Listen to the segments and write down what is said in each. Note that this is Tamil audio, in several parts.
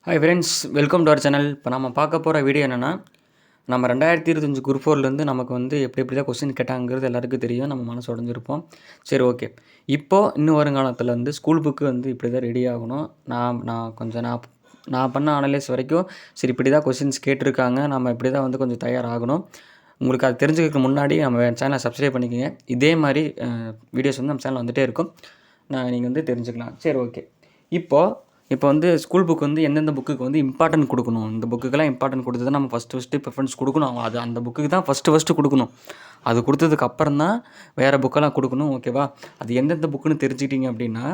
Hi friends, welcome to our channel. இப்போ நம்ம பார்க்க போகிற வீடியோ என்னென்னா, நம்ம 2025 குரூப் 4லேருந்து நமக்கு வந்து எப்படி தான் கொஸ்டின் கேட்டாங்கிறது எல்லாருக்கும் தெரியும். நம்ம மனசு உடஞ்சிருப்போம். சரி, ஓகே. இப்போது இன்னும் வருங்காலத்தில் வந்து ஸ்கூல் புக்கு வந்து இப்படி தான் ரெடி ஆகணும். நான் பண்ண அனலைஸ் வரைக்கும் சரி இப்படி தான் கொஸ்டின்ஸ் கேட்டிருக்காங்க. நம்ம இப்படி தான் வந்து கொஞ்சம் தயாராகணும். உங்களுக்கு அது தெரிஞ்சுக்கிறதுக்கு முன்னாடி நம்ம சேனலை சப்ஸ்கிரைப் பண்ணிக்கோங்க. இதே மாதிரி வீடியோஸ் வந்து நம்ம சேனல் வந்துகிட்டே இருக்கும். நீங்கள் வந்து தெரிஞ்சுக்கலாம். சரி, ஓகே. இப்போ வந்து ஸ்கூல் புக் வந்து எந்தெந்த புக்குக்கு வந்து இம்பார்ட்டன்ட் கொடுக்கணும், இந்த புக்குக்கெல்லாம் இம்பார்ட்டன்ட் கொடுத்து தான் நம்ம ஃபஸ்ட்டு ப்ரிஃபரன்ஸ் கொடுக்கணும். அது அந்த புக்குக்கு தான் ஃபஸ்ட்டு கொடுக்கணும். அது கொடுத்ததுக்கு அப்புறம் தான் வேறு புக்கெல்லாம் கொடுக்கணும். ஓகேவா? அது எந்தெந்த புக்குன்னு தெரிஞ்சுக்கிட்டீங்க அப்படின்னா,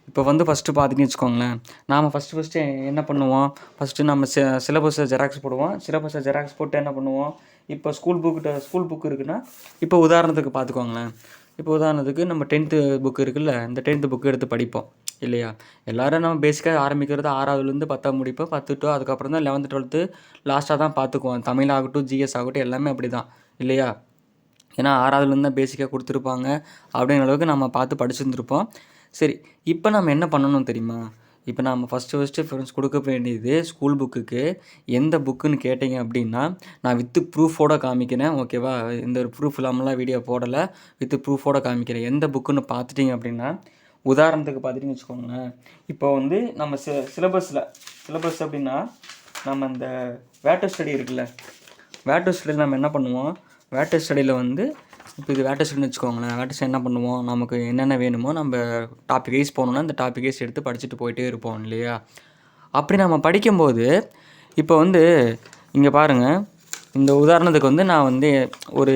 இப்போ வந்து ஃபஸ்ட்டு பார்த்தீங்கன்னு வச்சுக்கோங்களேன், நாம் ஃபஸ்ட்டு என்ன பண்ணுவோம், ஃபஸ்ட்டு நம்ம சிலபஸை ஜெராக்ஸ் போடுவோம். சிலபஸை ஜெராக்ஸ் போட்டு என்ன பண்ணுவோம், இப்போ ஸ்கூல் புக் இருக்குன்னா, இப்போ உதாரணத்துக்கு பார்த்துக்கோங்களேன். இப்போ உதாரணத்துக்கு நம்ம 10th புக் இருக்குல்ல, இந்த 10th புக்கு எடுத்து படிப்போம் இல்லையா? எல்லோரும் நம்ம பேசிக்காக ஆரம்பிக்கிறது 6வதுலேருந்து 10 முடிப்போம். 10 to அதுக்கப்புறம் தான் 11th 12th லாஸ்ட்டாக தான் பார்த்துக்குவோம். தமிழ் ஆகட்டும், ஜிஎஸ் ஆகட்டும், எல்லாமே அப்படி தான் இல்லையா? ஏன்னா 6வதுலேருந்து தான் பேசிக்காக கொடுத்துருப்பாங்க. அப்படிங்கிற அளவுக்கு நம்ம பார்த்து படிச்சுருந்துருப்போம். சரி, இப்போ நம்ம என்ன பண்ணணும் தெரியுமா? இப்போ நம்ம ஃபஸ்ட்டு ப்ரிஃபரன்ஸ் கொடுக்க வேண்டியது ஸ்கூல் புக்குக்கு எந்த புக்குன்னு கேட்டிங்க அப்படின்னா, நான் வித்து ப்ரூஃபோடு காமிக்கிறேன். ஓகேவா? இந்த ஒரு ப்ரூஃப் இல்லாமலாம் வீடியோ போடலை. வித்து ப்ரூஃபோடு காமிக்கிறேன். எந்த புக்குன்னு பார்த்துட்டிங்க அப்படின்னா, உதாரணத்துக்கு பார்த்துட்டிங்கன்னு வச்சுக்கோங்களேன், இப்போ வந்து நம்ம சிலபஸ் அப்படின்னா, நம்ம இந்த வேட்டர் ஸ்டடி இருக்குல்ல, வேட்டர் ஸ்டடியில் நம்ம என்ன பண்ணுவோம், வேட்டர் ஸ்டடியில் வந்து இப்போ இது வேட்டர் ஸ்டடின்னு வச்சுக்கோங்களேன். வேட்டர் ஸ்டடி என்ன பண்ணுவோம், நமக்கு என்னென்ன வேணுமோ நம்ம டாபிக் வைஸ் போகணுன்னா இந்த டாபிக் வைஸ் எடுத்து படிச்சுட்டு போயிட்டே இருப்போம் இல்லையா? அப்படி நம்ம படிக்கும்போது இப்போ வந்து இங்கே பாருங்கள், இந்த உதாரணத்துக்கு வந்து நான் வந்து ஒரு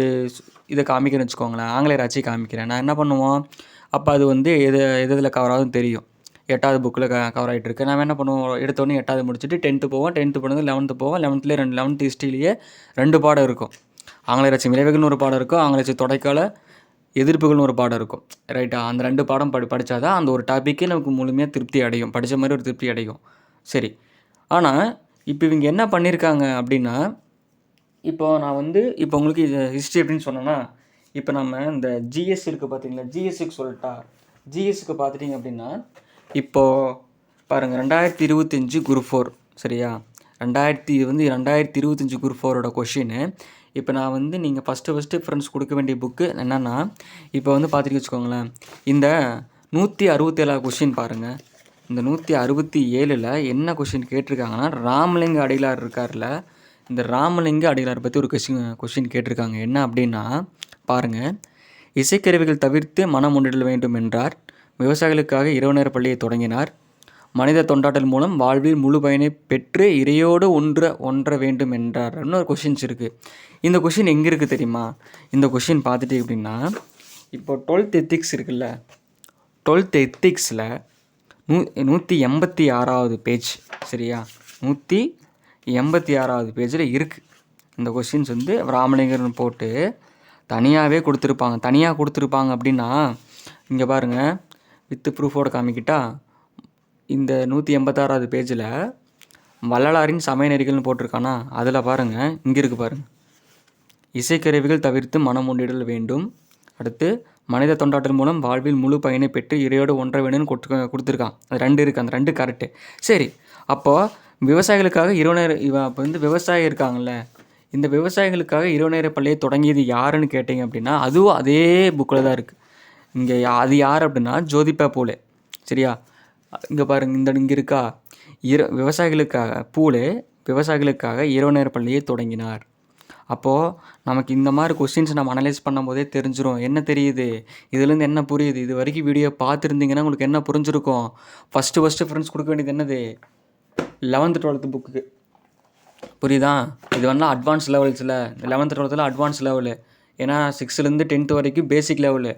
இதை காமிக்கிறேன்னு வச்சுக்கோங்களேன், ஆங்கிலேயர் ஆட்சி காமிக்கிறேன். நான் என்ன பண்ணுவோம், அப்போ அது வந்து எதில் கவர் ஆகுதுன்னு தெரியும். 8வது புக்கில் கவர் ஆகிட்டு இருக்கு. நம்ம என்ன பண்ணுவோம், எடுத்தோடனே 8வது முடிச்சுட்டு 10th போவோம். 10th போனது 11th போவோம். 11th ஹிஸ்ட்ரியிலேயே 2 பாடம் இருக்கும். ஆங்கிலேயர் ஆட்சி விளைவுகள்னு ஒரு பாடம் இருக்கும். ஆங்கிலேயர் ஆட்சி தொடைக்கால எதிர்ப்புகள்னு ஒரு பாடம் இருக்கும். ரைட்டா? அந்த 2 பாடம் படித்தா தான் அந்த ஒரு டாப்பிக்கே நமக்கு முழுமையாக திருப்தி அடையும். படித்த மாதிரி ஒரு திருப்தி அடையும். சரி, ஆனால் இப்போ இவங்க என்ன பண்ணியிருக்காங்க அப்படின்னா, இப்போ நான் வந்து இப்போ உங்களுக்கு இது ஹிஸ்ட்ரி அப்படின்னு சொன்னேன்னா, இப்போ நம்ம இந்த ஜிஎஸ் இருக்குது பார்த்தீங்களா, ஜிஎஸ்க்கு சொல்லட்டா, ஜிஎஸ்க்கு பார்த்துட்டிங்க அப்படின்னா, இப்போது பாருங்கள் 2025 குரூப் 4 சரியா? 2025 குரூப் 4ஓட கொஷின்னு இப்போ நான் வந்து நீங்கள் ஃபஸ்ட்டு ப்ரிஃபரன்ஸ் கொடுக்க வேண்டிய புக்கு என்னென்னா, இப்போ வந்து பார்த்துட்டு வச்சுக்கோங்களேன், இந்த 167 கொஷின் பாருங்கள். இந்த 167ல் என்ன கொஷின் கேட்டிருக்காங்கன்னா, ராமலிங்க அடிகளார் இருக்கார்ல, இந்த ராமலிங்க அடிகளார் பற்றி ஒரு கொஷின் கேட்டிருக்காங்க. என்ன அப்படின்னா பாருங்கள், இசைக்கருவிகள் தவிர்த்து மனம் ஒன்றிட வேண்டும் என்றார். விவசாயிகளுக்காக இரவு நேர பள்ளியை தொடங்கினார். மனித தொண்டாட்டல் மூலம் வாழ்வில் முழு பயனை பெற்று இறையோடு ஒன்ற வேண்டும் என்றார். இன்னொரு கொஷின்ஸ் இருக்குது. இந்த கொஷின் எங்கே இருக்குது தெரியுமா? இந்த கொஷின் பார்த்துட்டு அப்படின்னா, இப்போ 12th எத்திக்ஸ் இருக்குல்ல, 12th எத்திக்ஸில் 186வது பேஜ் சரியா? 186வது பேஜில் இருக்குது. இந்த கொஷின்ஸ் வந்து ராமலிங்கர்னு போட்டு தனியாகவே கொடுத்துருப்பாங்க அப்படின்னா, இங்கே பாருங்கள், வித்து ப்ரூஃபோடு காமிக்கிட்டா, இந்த 186வது பேஜில் வள்ளலாரின் சமய நெறிகள்னு போட்டிருக்கானா, அதில் பாருங்கள், இங்கே இருக்குது பாருங்கள், இசைக்கருவிகள் தவிர்த்து மனம் ஒன்றிடல் வேண்டும். அடுத்து மனித தொண்டாட்டல் மூலம் வாழ்வில் முழு பயனை பெற்று இறையோடு ஒன்ற வேணும்னு கொடுத்துருக்கான். அது 2 இருக்குது. அந்த 2 கரெக்டு. சரி, அப்போது விவசாயிகளுக்காக இரவு நேர இப்போ வந்து விவசாயி இருக்காங்கள்ல, இந்த விவசாயிகளுக்காக இரவு நேர பள்ளியை தொடங்கியது யாருன்னு கேட்டிங்க அப்படின்னா, அதுவும் அதே புக்கில் தான் இருக்குது. இங்கே அது யார் அப்படின்னா ஜோதிபா பூலே சரியா? இங்கே பாருங்கள், இங்கே இருக்கா, விவசாயிகளுக்காக இரவு நேர பள்ளியை தொடங்கினார். அப்போது நமக்கு இந்த மாதிரி கொஸ்டின்ஸ் நம்ம அனலைஸ் பண்ணும்போதே தெரிஞ்சிடும். என்ன தெரியுது, இதுலேருந்து என்ன புரியுது? இது வரைக்கும் வீடியோ பார்த்துருந்தீங்கன்னா உங்களுக்கு என்ன புரிஞ்சிருக்கும்? ஃபஸ்ட்டு ப்ரிஃபரன்ஸ் கொடுக்க வேண்டியது என்னது, 11th 12th புக்கு. புரியுதா? இது வந்து advance லெவல்ஸில், 11th 12th advance level. ஏன்னா 6லேருந்து 10th வரைக்கும் பேசிக் லெவலு.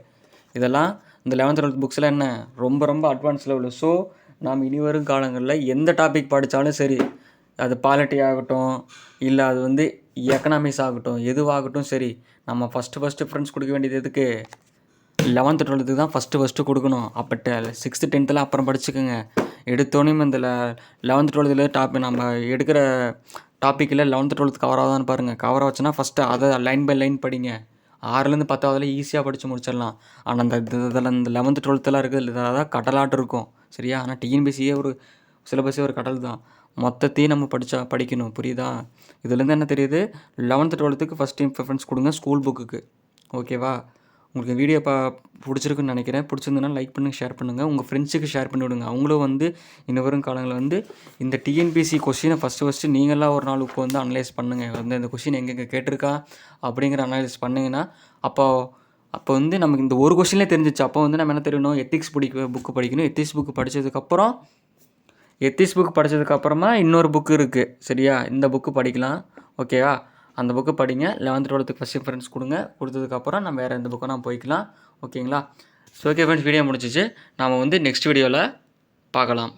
இதெல்லாம் இந்த 11th 12th புக்ஸில் என்ன ரொம்ப அட்வான்ஸ் லெவலு. ஸோ நாம் இனி வரும் காலங்களில் எந்த டாபிக் படித்தாலும் சரி, அது பாலிட்டி ஆகட்டும், இல்லை அது வந்து எக்கனாமிக்ஸ் ஆகட்டும், எதுவாகட்டும் சரி, நம்ம ஃபஸ்ட்டு ப்ரிஃபரன்ஸ் கொடுக்க வேண்டியது எதுக்கு, 11th 12th தான் ஃபஸ்ட்டு கொடுக்கணும். அப்போ 6th 10th அப்புறம் படிச்சுக்கோங்க. எடுத்தோன்னே இந்த 11th 12th நம்ம எடுக்கிற டாப்பிக்கில் 11th 12th கவர் ஆகுதான்னு பாருங்கள். கவர் ஆச்சுன்னா ஃபஸ்ட்டு அதை லைன் பை லைன் படிங்க. 6லேருந்து 10வதுல ஈஸியாக படித்து முடிச்சிடலாம். ஆனால் இந்த 11th 12th இருக்குது, இதெல்லாம் தான் கடலாட்டு இருக்கும் சரியா? ஆனால் டிஎன்பிசியே சிலபஸே ஒரு கடல் தான். மொத்தத்தையும் நம்ம படிக்கணும். புரியுதா? இதுலேருந்து என்ன தெரியுது, 11th 12த்துக்கு ஃபஸ்ட் டைம் ப்ரிஃபரன்ஸ் கொடுங்க ஸ்கூல் புக்குக்கு. ஓகேவா? உங்களுக்கு வீடியோ பிடிச்சிருக்குன்னு நினைக்கிறேன். பிடிச்சிருந்ததுன்னா லைக் பண்ணுங்கள், ஷேர் பண்ணுங்கள். உங்கள் ஃப்ரெண்ட்ஸுக்கு ஷேர் பண்ணி விடுங்க. அவங்களும் வந்து இன்னும் வரும் காலங்களில் வந்து இந்த டிஎன்பிஎஸ்சி கொஸ்டினை ஃபஸ்ட்டு நீங்களாக ஒரு நாள் உட்காந்து அனலைஸ் பண்ணுங்கள். வந்து இந்த கொஸ்டின் எங்கெங்கே கேட்டிருக்கா அப்படிங்கிற அனலைஸ் பண்ணிங்கன்னா அப்போ வந்து நமக்கு இந்த ஒரு கொஸ்டின்லேயே தெரிஞ்சிச்சு. அப்போ வந்து நம்ம என்ன தெரியணும், எத்திக்ஸ் புக்கு படிக்கணும். எத்திக்ஸ் புக்கு படித்ததுக்கப்புறமா இன்னொரு புக்கு இருக்குது. சரியா? இந்த புக்கு படிக்கலாம். ஓகேவா? அந்த புக்கு படிங்க. 11th 12த்துக்கு ஃபஸ்ட் ப்ரிஃபரன்ஸ் கொடுத்ததுக்கப்புறம் நம்ம வேறு எந்த புக்கும் நம்ம போய்க்கலாம். ஓகேங்களா? ஸோ ஓகே ஃப்ரெண்ட்ஸ், வீடியோ முடிச்சிச்சு. நாம் வந்து நெக்ஸ்ட் வீடியோவில் பார்க்கலாம்.